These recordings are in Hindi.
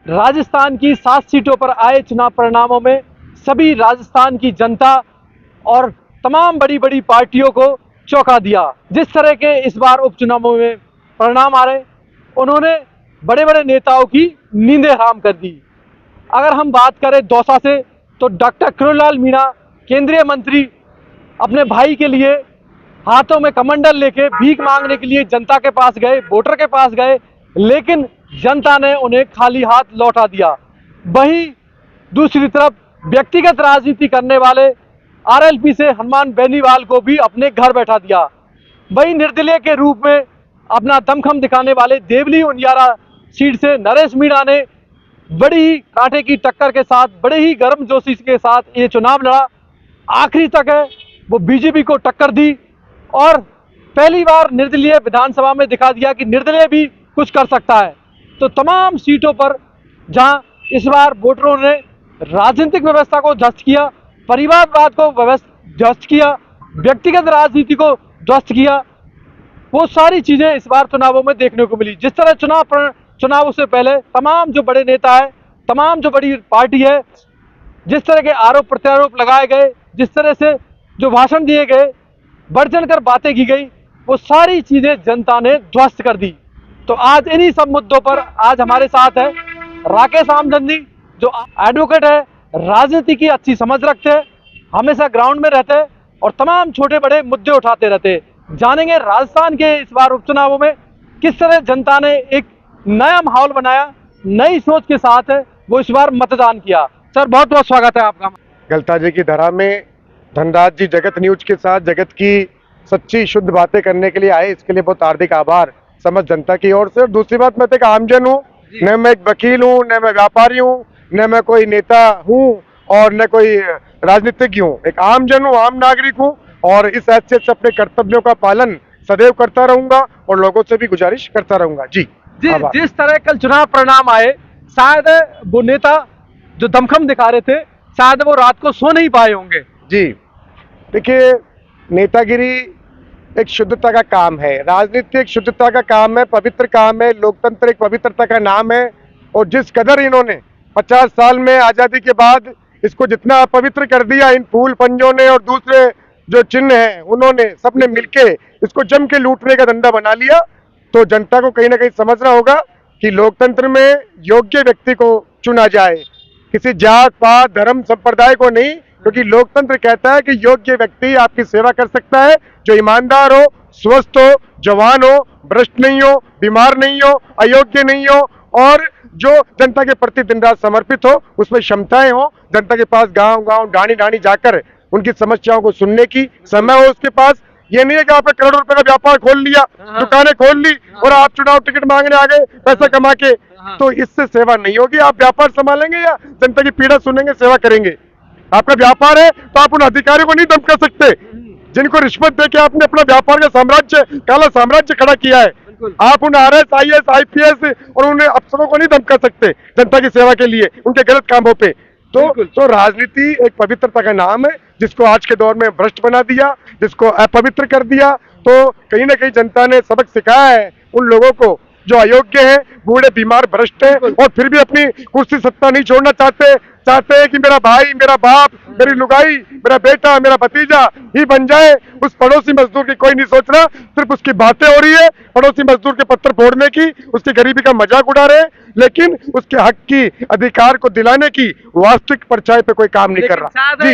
राजस्थान की 7 सीटों पर आए चुनाव परिणामों में सभी राजस्थान की जनता और तमाम बड़ी बड़ी पार्टियों को चौंका दिया। जिस तरह के इस बार उपचुनावों में परिणाम आ रहे, उन्होंने बड़े बड़े नेताओं की नींदें हराम कर दी। अगर हम बात करें दौसा से, तो डॉक्टर किरोड़ीलाल मीणा केंद्रीय मंत्री अपने भाई के लिए हाथों में कमंडल लेके भीख मांगने के लिए जनता के पास गए, वोटर के पास गए, लेकिन जनता ने उन्हें खाली हाथ लौटा दिया। वहीं दूसरी तरफ व्यक्तिगत राजनीति करने वाले आरएलपी से हनुमान बेनीवाल को भी अपने घर बैठा दिया। वहीं निर्दलीय के रूप में अपना दमखम दिखाने वाले देवली उनियारा सीट से नरेश मीणा ने बड़ी ही कांटे की टक्कर के साथ, बड़े ही गर्मजोशी के साथ ये चुनाव लड़ा। आखिरी तक है वो बीजेपी को टक्कर दी और पहली बार निर्दलीय विधानसभा में दिखा दिया कि निर्दलीय भी कुछ कर सकता है। तो तमाम सीटों पर जहां इस बार वोटरों ने राजनीतिक व्यवस्था को ध्वस्त किया, परिवारवाद को ध्वस्त किया, व्यक्तिगत राजनीति को ध्वस्त किया, वो सारी चीजें इस बार चुनावों में देखने को मिली। जिस तरह चुनावों से पहले तमाम जो बड़े नेता है, तमाम जो बड़ी पार्टी है, जिस तरह के आरोप प्रत्यारोप लगाए गए, जिस तरह से जो भाषण दिए गए, बढ़ चढ़कर बातें की गई, वो सारी चीजें जनता ने ध्वस्त कर दी। तो आज इन्हीं सब मुद्दों पर आज हमारे साथ है राकेश आमदनी, जो एडवोकेट है, राजनीति की अच्छी समझ रखते हैं, हमेशा ग्राउंड में रहते हैं और तमाम छोटे बड़े मुद्दे उठाते रहते हैं। जानेंगे राजस्थान के इस बार उपचुनावों में किस तरह जनता ने एक नया माहौल बनाया, नई सोच के साथ है वो इस बार मतदान किया। सर, बहुत बहुत स्वागत है आपका। गलता जी की धरा में धनराज जी जगत न्यूज के साथ जगत की सच्ची शुद्ध बातें करने के लिए आए, इसके लिए बहुत हार्दिक आभार समझ जनता की ओर से। और दूसरी बात, मैं तो एक आमजन हूँ, न मैं एक वकील हूँ, न मैं व्यापारी हूँ, न मैं कोई नेता हूँ और न कोई राजनीतिज्ञ हूँ। एक आमजन हूँ, आम नागरिक हूँ और इस हैसियत से अपने कर्तव्यों का पालन सदैव करता रहूंगा और लोगों से भी गुजारिश करता रहूंगा। जी जिस तरह कल चुनाव परिणाम आए, शायद वो नेता जो दमखम दिखा रहे थे, शायद वो रात को सो नहीं पाए होंगे। जी देखिए, नेतागिरी एक शुद्धता का काम है, राजनीति एक शुद्धता का काम है, पवित्र काम है, लोकतंत्र एक पवित्रता का नाम है। और जिस कदर इन्होंने 50 साल में आजादी के बाद इसको जितना अपवित्र कर दिया इन फूल पंजों ने और दूसरे जो चिन्ह हैं, उन्होंने सबने मिलके इसको जम के लूटने का धंधा बना लिया। तो जनता को कहीं ना कहीं समझना होगा कि लोकतंत्र में योग्य व्यक्ति को चुना जाए, किसी जात पात धर्म संप्रदाय को नहीं, क्योंकि लोकतंत्र कहता है कि योग्य व्यक्ति आपकी सेवा कर सकता है, जो ईमानदार हो, स्वस्थ हो, जवान हो, भ्रष्ट नहीं हो, बीमार नहीं हो, अयोग्य नहीं हो और जो जनता के प्रति दिन रात समर्पित हो, उसमें क्षमताएं हो, जनता के पास गांव गांव ढाणी ढाणी जाकर उनकी समस्याओं को सुनने की समय हो उसके पास। ये नहीं है कि आपने करोड़ों रुपए का व्यापार खोल लिया, दुकानें खोल ली और आप चुनाव टिकट मांगने आ गए पैसा कमा के, तो इससे सेवा नहीं होगी। आप व्यापार संभालेंगे या जनता की पीड़ा सुनेंगे, सेवा करेंगे? आपका व्यापार है तो आप उन अधिकारियों को नहीं धमका सकते जिनको रिश्वत देके आपने अपना व्यापार का साम्राज्य, काला साम्राज्य खड़ा किया है। आप उन आरएस, आईएएस, आईपीएस और उन अफसरों को नहीं धमका सकते जनता की सेवा के लिए उनके गलत कामों पे। तो राजनीति एक पवित्रता का नाम है, जिसको आज के दौर में भ्रष्ट बना दिया, जिसको अपवित्र कर दिया। तो कहीं ना कहीं जनता ने सबक सिखाया है उन लोगों को जो अयोग्य हैं, बूढ़े, बीमार, भ्रष्ट हैं और फिर भी अपनी कुर्सी सत्ता नहीं छोड़ना चाहते हैं कि मेरा भाई, मेरा बाप, मेरी लुगाई, मेरा बेटा, मेरा भतीजा ही बन जाए। उस पड़ोसी मजदूर की कोई नहीं सोच रहा, सिर्फ उसकी बातें हो रही है पड़ोसी मजदूर के पत्थर फोड़ने की, उसकी गरीबी का मजाक उड़ा रहे हैं, लेकिन उसके हक की, अधिकार को दिलाने की वास्तविक परछाई पे कोई काम नहीं कर रहा।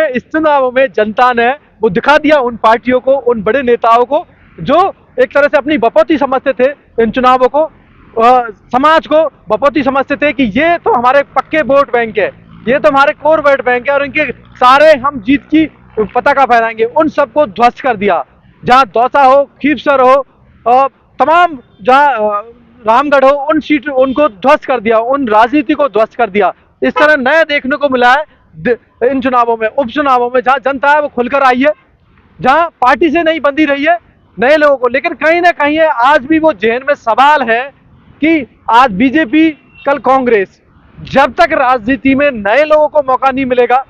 इस चुनावों में जनता ने वो दिखा दिया उन पार्टियों को, उन बड़े नेताओं को जो एक तरह से अपनी बपौती समझते थे, इन चुनावों को समाज को बपौती समझते थे कि ये तो हमारे पक्के वोट बैंक है, ये तो हमारे कोर वोट बैंक है और इनके सारे हम जीत की पताका फहराएंगे। उन सबको ध्वस्त कर दिया। जहां दौसा हो, खीवसर हो, तमाम जहां रामगढ़ हो, उन सीट उनको ध्वस्त कर दिया, उन राजनीति को ध्वस्त कर दिया। इस तरह नया देखने को मिला है इन चुनावों में, उपचुनावों में, जहां जनता है वो खुलकर आई है, जहां पार्टी से नहीं बंधी रही है नए लोगों को। लेकिन कहीं ना कहीं आज भी वो जहन में सवाल है कि आज बीजेपी, कल कांग्रेस, जब तक राजनीति में नए लोगों को मौका नहीं मिलेगा,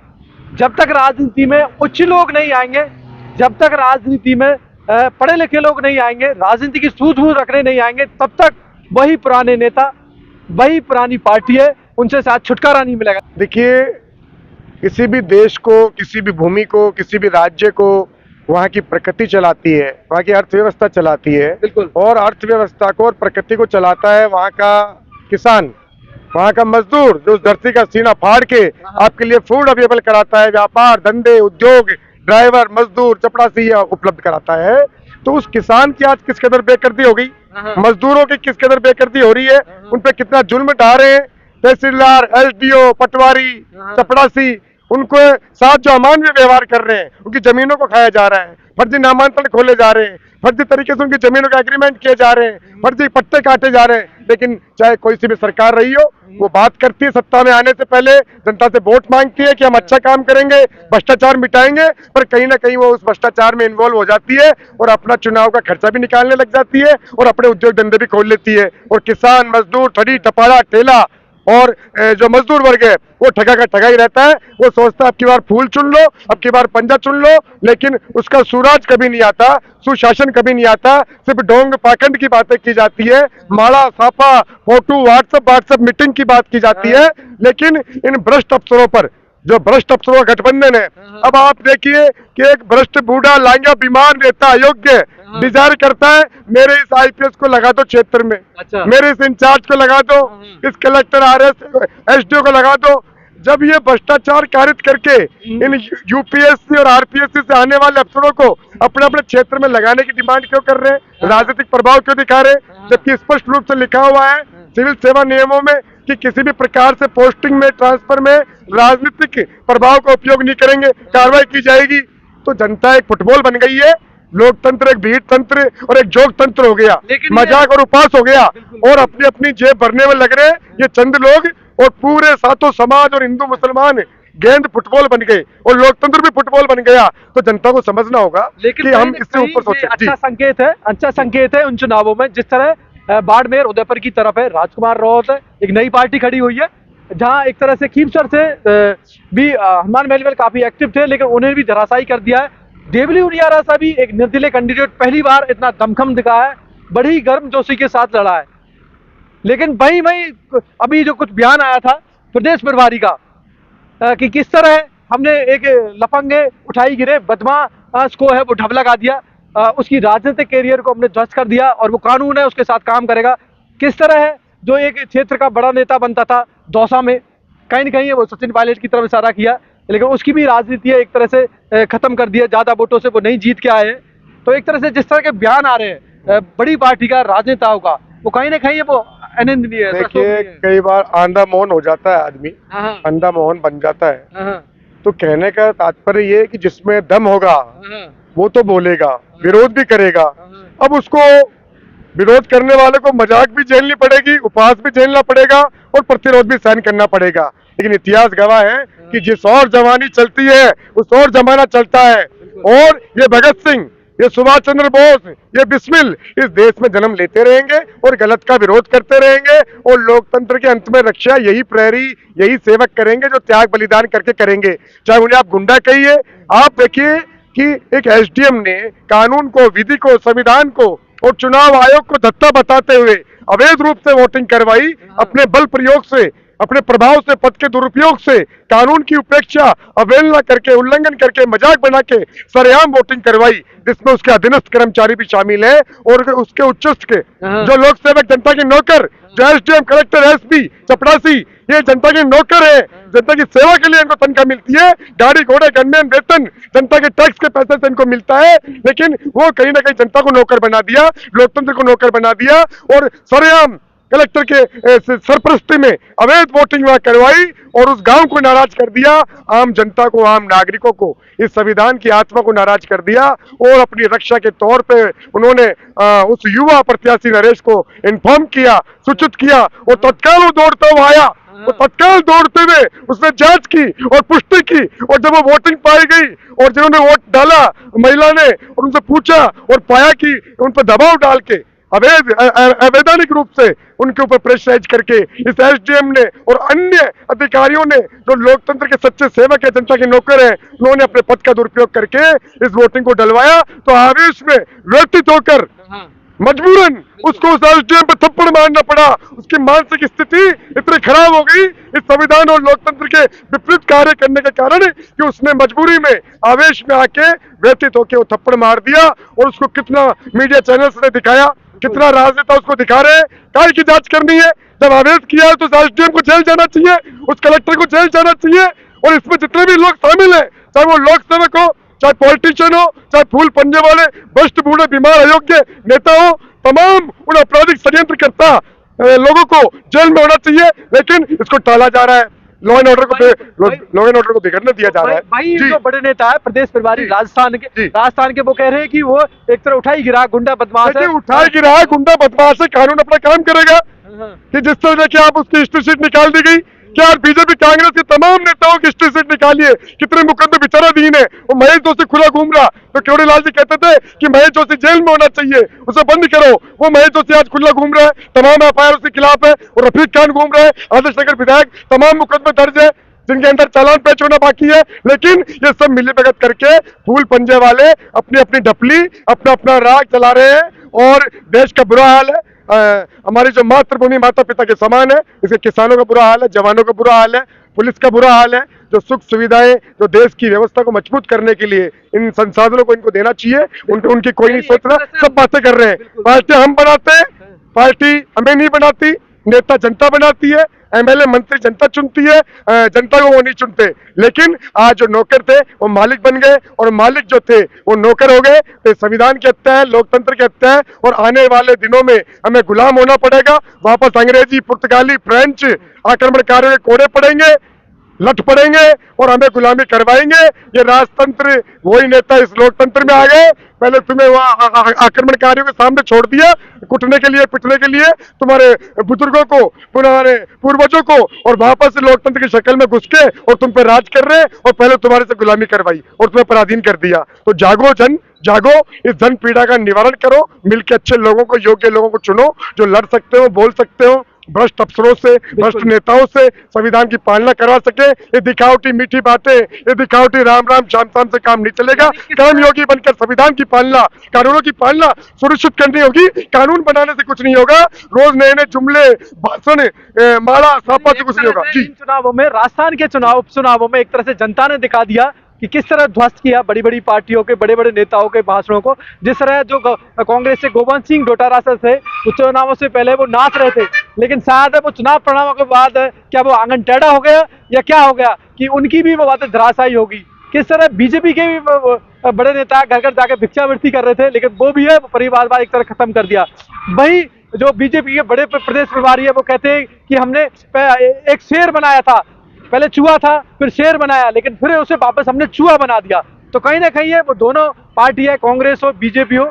जब तक राजनीति में उच्च लोग नहीं आएंगे, जब तक राजनीति में पढ़े लिखे लोग नहीं आएंगे, राजनीति की सूझबूझ रखने नहीं आएंगे, तब तक वही पुराने नेता, वही पुरानी पार्टी है, उनसे शायद छुटकारा नहीं मिलेगा। देखिए, किसी भी देश को, किसी भी भूमि को, किसी भी राज्य को वहाँ की प्रकृति चलाती है, वहाँ की अर्थव्यवस्था चलाती है। बिल्कुल। और अर्थव्यवस्था को और प्रकृति को चलाता है वहाँ का किसान, वहाँ का मजदूर, जो उस धरती का सीना फाड़ के आपके लिए फूड अवेलेबल कराता है, व्यापार, धंधे, उद्योग, ड्राइवर, मजदूर, चपरासी उपलब्ध कराता है। तो उस किसान की आज किस कदर बेकर्दी हो गई, मजदूरों की किस कदर बेकर्दी हो रही है, उन पे कितना जुल्म ढा रहे हैं तहसीलदार, एसडीओ, पटवारी, चपरासी, उनको साथ जो अमानवीय व्यवहार कर रहे हैं, उनकी जमीनों को खाया जा रहा है, फर्जी नामांकन खोले जा रहे हैं, फर्जी तरीके से उनकी जमीनों के एग्रीमेंट किए जा रहे हैं, फर्जी पट्टे काटे जा रहे हैं। लेकिन चाहे कोई सी भी सरकार रही हो, वो बात करती है सत्ता में आने से पहले, जनता से वोट मांगती है कि हम अच्छा काम करेंगे, भ्रष्टाचार मिटाएंगे, पर कहीं ना कहीं वो उस भ्रष्टाचार में इन्वॉल्व हो जाती है और अपना चुनाव का खर्चा भी निकालने लग जाती है और अपने उद्योग धंधे भी खोल लेती है। और किसान, मजदूर, ठगी, टपाला, ठेला और जो मजदूर वर्ग है वो ठगा का ठगा ही रहता है। वो सोचता है अब की बार फूल चुन लो, अब की बार पंजा चुन लो, लेकिन उसका सूरज कभी नहीं आता, सुशासन कभी नहीं आता। सिर्फ ढोंग पाखंड की बातें की जाती है, माड़ा साफा फोटो व्हाट्सएप मीटिंग की बात की जाती है। लेकिन इन भ्रष्ट अफसरों पर, जो भ्रष्ट अफसरों का गठबंधन है, अब आप देखिए कि एक भ्रष्ट बूढ़ा लांगा बीमार नेता अयोग्य डिजायर करता है मेरे इस आईपीएस को लगा दो क्षेत्र में, अच्छा। मेरे इस इंचार्ज को लगा दो, इस कलेक्टर आरएस एसडीओ को लगा दो। जब ये भ्रष्टाचार कारित करके इन यूपीएससी और आरपीएससी से आने वाले अफसरों को अपने अपने क्षेत्र में लगाने की डिमांड क्यों कर रहे हैं, राजनीतिक प्रभाव क्यों दिखा रहे हैं, जबकि स्पष्ट रूप से लिखा हुआ है सिविल सेवा नियमों में कि किसी भी प्रकार से पोस्टिंग में, ट्रांसफर में राजनीतिक प्रभाव का उपयोग नहीं करेंगे, कार्रवाई की जाएगी। तो जनता एक फुटबॉल बन गई है, लोकतंत्र एक भीड़ तंत्र और एक जोग तंत्र हो गया, मजाक और उपास हो गया और अपनी अपनी जेब भरने में लग रहे हैं ये चंद लोग, और पूरे सातों समाज और हिंदू मुसलमान गेंद फुटबॉल बन गए और लोकतंत्र भी फुटबॉल बन गया। तो जनता को समझना होगा कि हम इससे ऊपर सोचें। अच्छा संकेत है उन चुनावों में, जिस तरह बाड़मेर उदयपुर की तरफ है राजकुमार राउत है, एक नई पार्टी खड़ी हुई है, जहां एक तरह से खींवसर से भी हनुमान महलिवाल काफी एक्टिव थे, लेकिन उन्हें भी धराशायी कर दिया है। देवली उनियारा सा भी एक निर्दलीय कैंडिडेट पहली बार इतना दमखम दिखाया है, बड़ी गर्मजोशी के साथ लड़ा है। लेकिन वही अभी जो कुछ बयान आया था प्रदेश प्रभारी का कि किस तरह हमने एक लफंगे उठाई गिरे बदमाश को है वो ढब लगा दिया, उसकी राजनीतिक कैरियर को हमने ध्वस्त कर दिया और वो कानून है उसके साथ काम करेगा। किस तरह है जो एक क्षेत्र का बड़ा नेता बनता था दौसा में, कहीं ना कहीं वो सचिन पायलट की तरफ इशारा किया, लेकिन उसकी भी राजनीति है एक तरह से खत्म कर दिया, ज्यादा वोटों से वो नहीं जीत के आए हैं। तो एक तरह से जिस तरह के बयान आ रहे हैं बड़ी पार्टी का, राजनेताओं का, वो कहीं ना कहीं वो अनिंदनीय है। देखिए, कई बार आंधा मोहन हो जाता है आदमी, अंधा मोहन बन जाता है। तो कहने का तात्पर्य ये कि जिसमें दम होगा वो तो बोलेगा, विरोध भी करेगा। अब उसको विरोध करने वाले को मजाक भी झेलनी पड़ेगी, उपहास भी झेलना पड़ेगा और प्रतिरोध भी सहन करना पड़ेगा। लेकिन इतिहास गवाह है कि जिस और जवानी चलती है उस और जमाना चलता है। और ये भगत सिंह, ये सुभाष चंद्र बोस, ये बिस्मिल इस देश में जन्म लेते रहेंगे और गलत का विरोध करते रहेंगे और लोकतंत्र के अंत में रक्षा यही प्रहरी, यही सेवक करेंगे जो त्याग बलिदान करके करेंगे। चाहे उन्हें आप गुंडा कहिए। आप देखिए कि एक एसडीएम ने कानून को, विधि को, संविधान को और चुनाव आयोग को धत्ता बताते हुए अवैध रूप से वोटिंग करवाई, अपने बल प्रयोग से, अपने प्रभाव से, पद के दुरुपयोग से, कानून की उपेक्षा, अवहेलना करके, उल्लंघन करके, मजाक बना के सरेआम वोटिंग करवाई, जिसमें उसके अधीनस्थ कर्मचारी भी शामिल है और उसके उच्चस्थ के जो लोक सेवक, जनता के नौकर, जो एसडीएम, कलेक्टर, एसपी, चपरासी, ये जनता के नौकर है। जनता की सेवा के लिए इनको तनख्वाह मिलती है, गाड़ी घोड़े गनमैन वेतन जनता के टैक्स के पैसे से इनको मिलता है। लेकिन वो कहीं ना कहीं जनता को नौकर बना दिया, लोकतंत्र को नौकर बना दिया और सरेआम कलेक्टर के सरपरस्ती में अवैध वोटिंग वहां करवाई और उस गांव को नाराज कर दिया, आम जनता को, आम नागरिकों को, इस संविधान की आत्मा को नाराज कर दिया। और अपनी रक्षा के तौर पे उन्होंने उस युवा प्रत्याशी नरेश को इन्फॉर्म किया, सूचित किया और तत्काल वो दौड़ता हुआ आया। वो तत्काल दौड़ते हुए उसने जांच की और पुष्टि की और जब वो वोटिंग पाई गई और जिन्होंने वोट डाला महिला ने और उनसे पूछा और पाया कि उन पर दबाव डाल के अवैधानिक रूप से उनके ऊपर प्रेशराइज करके इस एसडीएम ने और अन्य अधिकारियों ने, जो लोकतंत्र के सच्चे सेवक है, जनता के नौकर हैं, उन्होंने अपने पद का दुरुपयोग करके इस वोटिंग को डलवाया। तो आवेश में व्यतीत होकर मजबूरन उसको उस एसडीएम पे थप्पड़ मारना पड़ा। उसकी मानसिक स्थिति इतनी खराब हो गई इस संविधान और लोकतंत्र के विपरीत कार्य करने के कारण कि उसने मजबूरी में आवेश में आके व्यतीत होके वो थप्पड़ मार दिया। और उसको कितना मीडिया चैनल्स ने दिखाया, कितना राजनेता उसको दिखा रहे हैं। काय की जांच करनी है? जब आवेश किया है तो उस एसडीएम को जेल जाना चाहिए, उस कलेक्टर को जेल जाना चाहिए। और इसमें जितने भी लोग शामिल हैं, चाहे वो लोक सेवक हो, चाहे पॉलिटिशियन हो, चाहे फूल पंजे वाले भ्रष्ट बूढ़े बीमार अयोग्य नेता हो, तमाम उन आपराधिक षड्यंत्रकर्ता लोगों को जेल में होना चाहिए। लेकिन इसको टाला जा रहा है, लॉ एंड ऑर्डर को बिगड़ने दिया जा रहा है। भाई जो बड़े नेता है प्रदेश प्रभारी राजस्थान के वो कह रहे हैं कि वो एक तरह उठाई गिरा गुंडा बदमाश है। उठाई गिरा गुंडा बदमाश है, कानून अपना काम करेगा। कि जिस तरह की आप उसकी हिस्ट्री शीट निकाल दी गई, क्या बीजेपी कांग्रेस के तमाम नेताओं की हिस्ट्री शीट निकालिए, कितने मुकदमे विचाराधीन है। वो महेश जोशी खुला घूम रहा, तो केवड़ी लाल जी कहते थे कि महेश जोशी जेल में होना चाहिए, उसे बंद करो। वो महेश जोशी आज खुला घूम रहा है, तमाम एफआईआर उसके खिलाफ है। और रफीक खान घूम रहा है, आदर्श नगर विधायक, तमाम मुकदमे दर्ज है जिनके अंदर चालान पेश होना बाकी है। लेकिन ये सब मिलीभगत करके फूल पंजे वाले अपनी अपनी ढपली, अपना अपना राग चला रहे हैं। और देश का बुरा हाल है। हमारी जो मातृभूमि माता पिता के समान है, इसके किसानों का बुरा हाल है, जवानों का बुरा हाल है, पुलिस का बुरा हाल है। जो सुख सुविधाएं जो देश की व्यवस्था को मजबूत करने के लिए इन संसाधनों को इनको देना चाहिए, उनकी कोई नहीं सोच रहा। सब बातें कर रहे हैं। पार्टी हम बनाते हैं, पार्टी हमें नहीं बनाती, नेता जनता बनाती है, एमएलए मंत्री जनता चुनती है, जनता को वो नहीं चुनते। लेकिन आज जो नौकर थे वो मालिक बन गए, और मालिक जो थे वो नौकर हो गए। तो संविधान की हत्या है, लोकतंत्र की हत्या है। और आने वाले दिनों में हमें गुलाम होना पड़ेगा। वापस अंग्रेजी, पुर्तगाली, फ्रेंच आक्रमणकारियों के कोड़े पड़ेंगे, लट पड़ेंगे और हमें गुलामी करवाएंगे। ये राजतंत्र वही नेता इस लोकतंत्र में आ गए। पहले तुम्हें वहां आक्रमणकारियों के सामने छोड़ दिया कुटने के लिए, पिटने के लिए, तुम्हारे बुजुर्गों को, तुम्हारे पूर्वजों को, और वापस लोकतंत्र की शक्ल में घुस के और तुम पे राज कर रहे, और पहले तुम्हारे से गुलामी करवाई और तुम्हें पराधीन कर दिया। तो जागो जन, जागो, इस जन पीड़ा का निवारण करो। मिलकर अच्छे लोगों को, योग्य लोगों को चुनो जो लड़ सकते हो, बोल सकते हो, भ्रष्ट अफसरों से, भ्रष्ट नेताओं से संविधान की पालना करवा सके। ये दिखावटी मीठी बातें, ये दिखावटी राम राम श्याम श्याम से काम नहीं चलेगा। कर्मयोगी बनकर संविधान की पालना, कानूनों की पालना सुनिश्चित करनी होगी। कानून बनाने से कुछ नहीं होगा, रोज नए नए जुमले, भाषण, माला सापा से कुछ नहीं होगा। जी, चुनावों में, राजस्थान के उपचुनावों में एक तरह से जनता ने दिखा दिया कि किस तरह ध्वस्त किया बड़ी बड़ी पार्टियों के, बड़े बड़े नेताओं के भाषणों को। जिस तरह जो कांग्रेस से गोविंद सिंह डोटारा से थे, चुनावों से पहले वो नाच रहे थे, लेकिन शायद वो चुनाव परिणामों के बाद क्या वो आंगन टेढ़ा हो गया या क्या हो गया कि उनकी भी वो बातें धराशायी होगी। किस तरह बीजेपी के भी बड़े नेता घर घर जाके भिक्षावृत्ति कर रहे थे, लेकिन वो भी है परिवारवाद एक तरह खत्म कर दिया। वही जो बीजेपी के बड़े प्रदेश प्रभारी है वो कहते हैं कि हमने एक शेर बनाया था, पहले चूहा था फिर शेर बनाया, लेकिन फिर उसे वापस हमने चूहा बना दिया। तो कहीं ना कहीं है वो दोनों पार्टी है, कांग्रेस हो बीजेपी हो,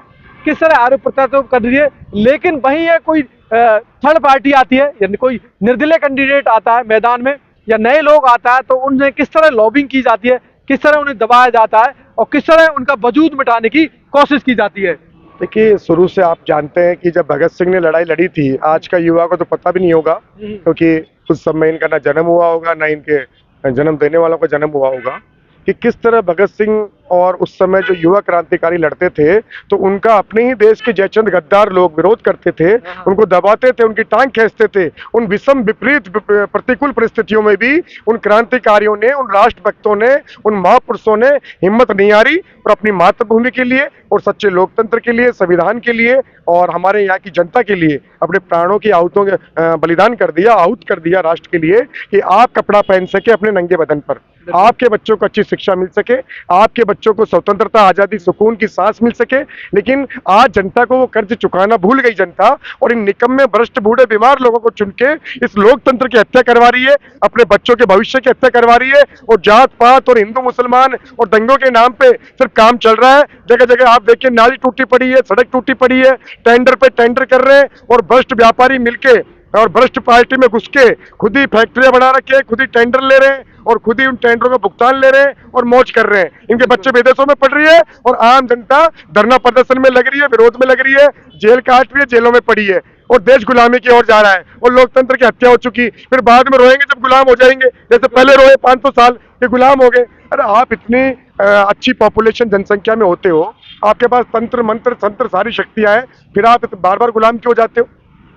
किस तरह आरोप प्रत्यारोप कर रही है। लेकिन वहीं है कोई थर्ड पार्टी आती है, यानी कोई निर्दलीय कैंडिडेट आता है मैदान में या नए लोग आता है, तो उनसे किस तरह लॉबिंग की जाती है, किस तरह उन्हें दबाया जाता है और किस तरह उनका वजूद मिटाने की कोशिश की जाती है। देखिए, शुरू से आप जानते हैं कि जब भगत सिंह ने लड़ाई लड़ी थी, आज का युवा को तो पता भी नहीं होगा, क्योंकि उस समय इनका ना जन्म हुआ होगा, ना इनके जन्म देने वालों का जन्म हुआ होगा, कि किस तरह भगत सिंह और उस समय जो युवा क्रांतिकारी लड़ते थे, तो उनका अपने ही देश के जयचंद गद्दार लोग विरोध करते थे, उनको दबाते थे, उनकी टांग खींचते थे। उन विषम विपरीत प्रतिकूल परिस्थितियों में भी उन क्रांतिकारियों ने, उन राष्ट्रभक्तों ने, उन महापुरुषों ने हिम्मत नहीं हारी और अपनी मातृभूमि के लिए और सच्चे लोकतंत्र के लिए, संविधान के लिए और हमारे यहाँ की जनता के लिए अपने प्राणों की आहुतों के बलिदान कर दिया, आहूत कर दिया राष्ट्र के लिए, कि आप कपड़ा पहन सके अपने नंगे बदन पर, आपके बच्चों को अच्छी शिक्षा मिल सके, आपके बच्चों को स्वतंत्रता, आजादी, सुकून की सांस मिल सके। लेकिन आज जनता को वो कर्ज चुकाना भूल गई जनता, और इन निकम्मे भ्रष्ट बूढ़े बीमार लोगों को चुन के इस लोकतंत्र की हत्या करवा रही है, अपने बच्चों के भविष्य की हत्या करवा रही है। और जात पात और हिंदू मुसलमान और दंगों के नाम पे सिर्फ काम चल रहा है। जगह जगह आप देखिए, नाली टूटी पड़ी है, सड़क टूटी पड़ी है, टेंडर पे टेंडर कर रहे हैं, और भ्रष्ट व्यापारी मिलके और भ्रष्ट पार्टी में घुस के खुद ही फैक्ट्रियां बना रखी है, खुद ही टेंडर ले रहे हैं और खुद ही उन टेंडरों का भुगतान ले रहे हैं और मौज कर रहे हैं। इनके बच्चे विदेशों में पढ़ रही है और आम जनता धरना प्रदर्शन में लग रही है, विरोध में लग रही है, जेल काट रही है, जेलों में पड़ी है, और देश गुलामी की ओर जा रहा है और लोकतंत्र की हत्या हो चुकी। फिर बाद में रोएंगे जब गुलाम हो जाएंगे, जैसे पहले रोए 500 साल के गुलाम हो गए। अरे आप इतनी अच्छी पॉपुलेशन जनसंख्या में होते हो, आपके पास तंत्र मंत्र तंत्र सारी शक्तियां हैं, फिर आप बार बार गुलाम क्यों जाते हो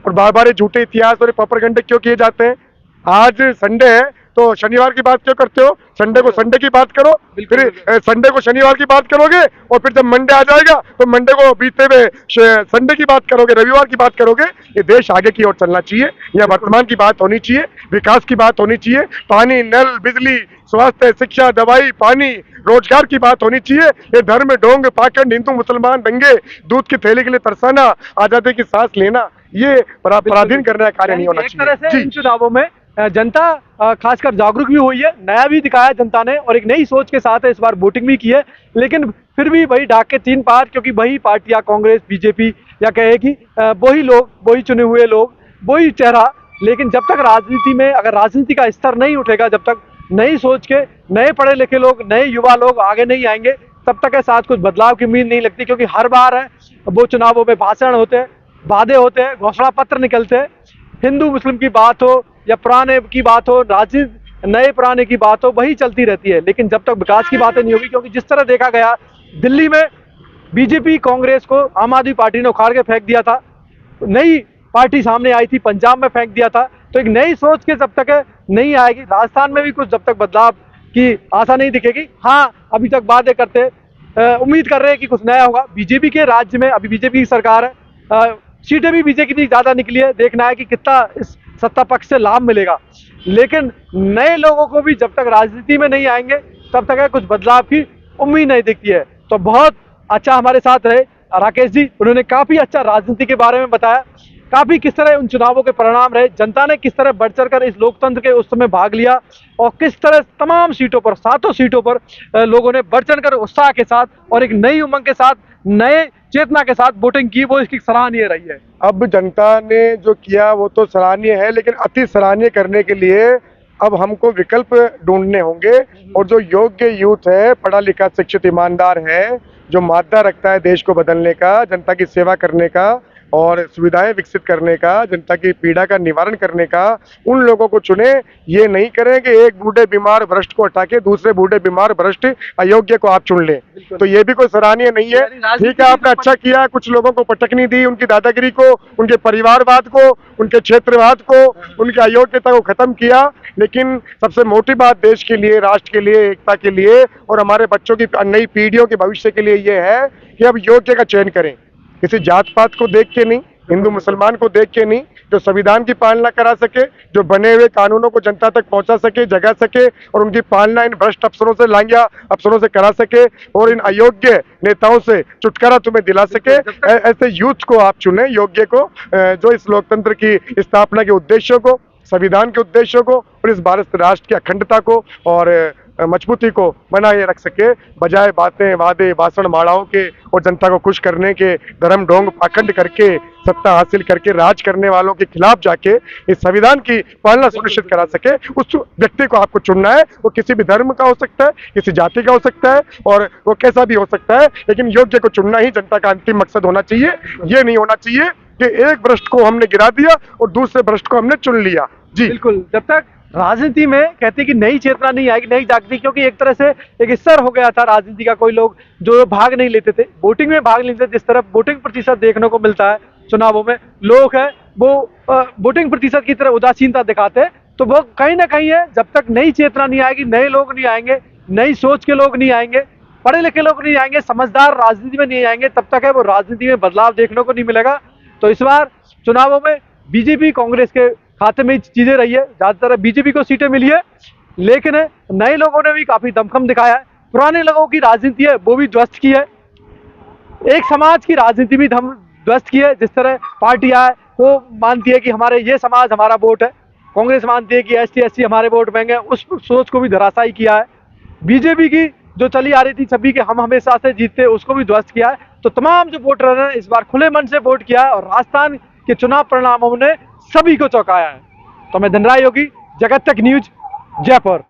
और बार बार ये झूठे इतिहास और प्रोपेगेंडे क्यों किए जाते हैं? आज संडे है तो शनिवार की बात क्यों करते हो? संडे को संडे की बात करो, फिर संडे को शनिवार की बात करोगे और फिर जब मंडे आ जाएगा तो मंडे को बीते हुए संडे की बात करोगे, रविवार की बात करोगे। ये देश आगे की ओर चलना चाहिए, या वर्तमान की बात होनी चाहिए, विकास की बात होनी चाहिए, पानी, नल, बिजली, स्वास्थ्य, शिक्षा, दवाई, पानी, रोजगार की बात होनी चाहिए। ये धर्म, ढोंग, पाखंड, हिंदू मुसलमान दंगे, दूध की थैली के लिए तरसाना, आजादी की सांस लेना, ये पराधीन करने का कार्य नहीं होना एक तरह से चाहिए। इन चुनावों में जनता खासकर जागरूक भी हुई है, नया भी दिखाया जनता ने और एक नई सोच के साथ इस बार वोटिंग भी की है। लेकिन फिर भी वही डाक के तीन पार, क्योंकि वही पार्टियां कांग्रेस, बीजेपी या कहे कि वही लोग, वही चुने हुए लोग, वही चेहरा। लेकिन जब तक राजनीति में अगर राजनीति का स्तर नहीं उठेगा, जब तक नई सोच के नए पढ़े लिखे लोग, नए युवा लोग आगे नहीं आएंगे, तब तक साथ कुछ बदलाव की उम्मीद नहीं लगती। क्योंकि हर बार है वो चुनावों में भाषण होते हैं, वादे होते हैं, घोषणा पत्र निकलते हैं, हिंदू मुस्लिम की बात हो या पुराने की बात हो, राजनीति नए पुराने की बात हो, वही चलती रहती है। लेकिन जब तक विकास की बातें नहीं होगी, क्योंकि जिस तरह देखा गया दिल्ली में बीजेपी कांग्रेस को आम आदमी पार्टी ने उखाड़ के फेंक दिया था, नई पार्टी सामने आई थी, पंजाब में फेंक दिया था। तो एक नई सोच के जब तक नहीं आएगी, राजस्थान में भी कुछ जब तक बदलाव की आशा नहीं दिखेगी। हाँ, अभी तक वादे करते उम्मीद कर रहे हैं कि कुछ नया होगा। बीजेपी के राज्य में अभी बीजेपी की सरकार है, सीटें भी बीजेपी की ज्यादा निकली है, देखना है कि कितना इस सत्ता पक्ष से लाभ मिलेगा। लेकिन नए लोगों को भी जब तक राजनीति में नहीं आएंगे, तब तक कुछ बदलाव की उम्मीद नहीं दिखती है। तो बहुत अच्छा हमारे साथ रहे राकेश जी, उन्होंने काफी अच्छा राजनीति के बारे में बताया, काफी किस तरह उन चुनावों के परिणाम रहे, जनता ने किस तरह बढ़ चढ़ कर इस लोकतंत्र के उस समय भाग लिया और किस तरह तमाम सीटों पर, 7 सीटों पर लोगों ने बढ़ चढ़ कर उत्साह के साथ और एक नई उमंग के साथ, नए चेतना के साथ वोटिंग की, वो इसकी सराहनीय रही है। अब जनता ने जो किया वो तो सराहनीय है, लेकिन अति सराहनीय करने के लिए अब हमको विकल्प ढूंढने होंगे। और जो योग्य यूथ है, पढ़ा लिखा शिक्षित ईमानदार है, जो मादा रखता है देश को बदलने का, जनता की सेवा करने का और सुविधाएं विकसित करने का, जनता की पीड़ा का निवारण करने का, उन लोगों को चुने। ये नहीं करें कि एक बूढ़े बीमार भ्रष्ट को हटा के दूसरे बूढ़े बीमार भ्रष्ट अयोग्य को आप चुन लें, तो ये भी कोई सराहनीय नहीं है। ठीक है, आपने अच्छा किया, कुछ लोगों को पटकनी दी, उनकी दादागिरी को, उनके परिवारवाद को, उनके क्षेत्रवाद को, उनकी अयोग्यता को खत्म किया। लेकिन सबसे मोटी बात देश के लिए, राष्ट्र के लिए, एकता के लिए और हमारे बच्चों की नई पीढ़ियों के भविष्य के लिए ये है कि अब योग्य का चयन करें, किसी जात पात को देख के नहीं, हिंदू मुसलमान को देख के नहीं, जो संविधान की पालना करा सके, जो बने हुए कानूनों को जनता तक पहुंचा सके, जगा सके और उनकी पालना इन भ्रष्ट अफसरों से, लांघिया अफसरों से करा सके और इन अयोग्य नेताओं से छुटकारा तुम्हें दिला सके। ऐसे यूथ को आप चुने, योग्य को, जो इस लोकतंत्र की स्थापना के उद्देश्यों को, संविधान के उद्देश्यों को और इस भारत राष्ट्र की अखंडता को और मजबूती को बनाए रख सके, बजाय बातें, वादे, भाषण, माड़ाओं के और जनता को खुश करने के, धर्म, ढोंग, पाखंड करके सत्ता हासिल करके राज करने वालों के खिलाफ जाके इस संविधान की पालना सुनिश्चित करा सके। उस व्यक्ति को आपको चुनना है। वो किसी भी धर्म का हो सकता है, किसी जाति का हो सकता है और वो कैसा भी हो सकता है, लेकिन योग्य को चुनना ही जनता का अंतिम मकसद होना चाहिए। ये नहीं होना चाहिए कि एक भ्रष्ट को हमने गिरा दिया और दूसरे भ्रष्ट को हमने चुन लिया। जी बिल्कुल, जब तक राजनीति में कहते कि नई चेतना नहीं आएगी, नहीं जागती, क्योंकि एक तरह से एक स्तर हो गया था राजनीति का। कोई लोग जो भाग नहीं लेते थे, वोटिंग में भाग लेते थे, जिस तरह वोटिंग प्रतिशत देखने को मिलता है चुनावों में, लोग है वो वोटिंग प्रतिशत की तरह उदासीनता दिखाते हैं। तो वो कहीं ना कहीं है, जब तक नई चेतना नहीं आएगी, नए लोग नहीं आएंगे, नई सोच के लोग नहीं आएंगे, पढ़े लिखे लोग नहीं आएंगे, समझदार राजनीति में नहीं आएंगे, तब तक है वो राजनीति में बदलाव देखने को नहीं मिलेगा। तो इस बार चुनावों में बीजेपी कांग्रेस के खाते में चीजें रही है, ज्यादातर बीजेपी को सीटें मिली है, लेकिन नए लोगों ने भी काफी दमखम दिखाया है। पुराने लोगों की राजनीति है वो भी ध्वस्त की है, एक समाज की राजनीति भी ध्वस्त की है। जिस तरह पार्टियां वो मानती है कि हमारे ये समाज हमारा वोट है, कांग्रेस मानती है कि एसटी एससी हमारे वोट मांगे, उस सोच को भी धराशायी किया है। बीजेपी की जो चली आ रही थी छवि के हम हमेशा से जीतते, उसको भी ध्वस्त किया है। तो तमाम जो वोटर ने इस बार खुले मन से वोट किया है और राजस्थान के चुनाव परिणामों ने सभी को चौंकाया है। तो मैं धनराज योगी, जगत तक न्यूज, जयपुर।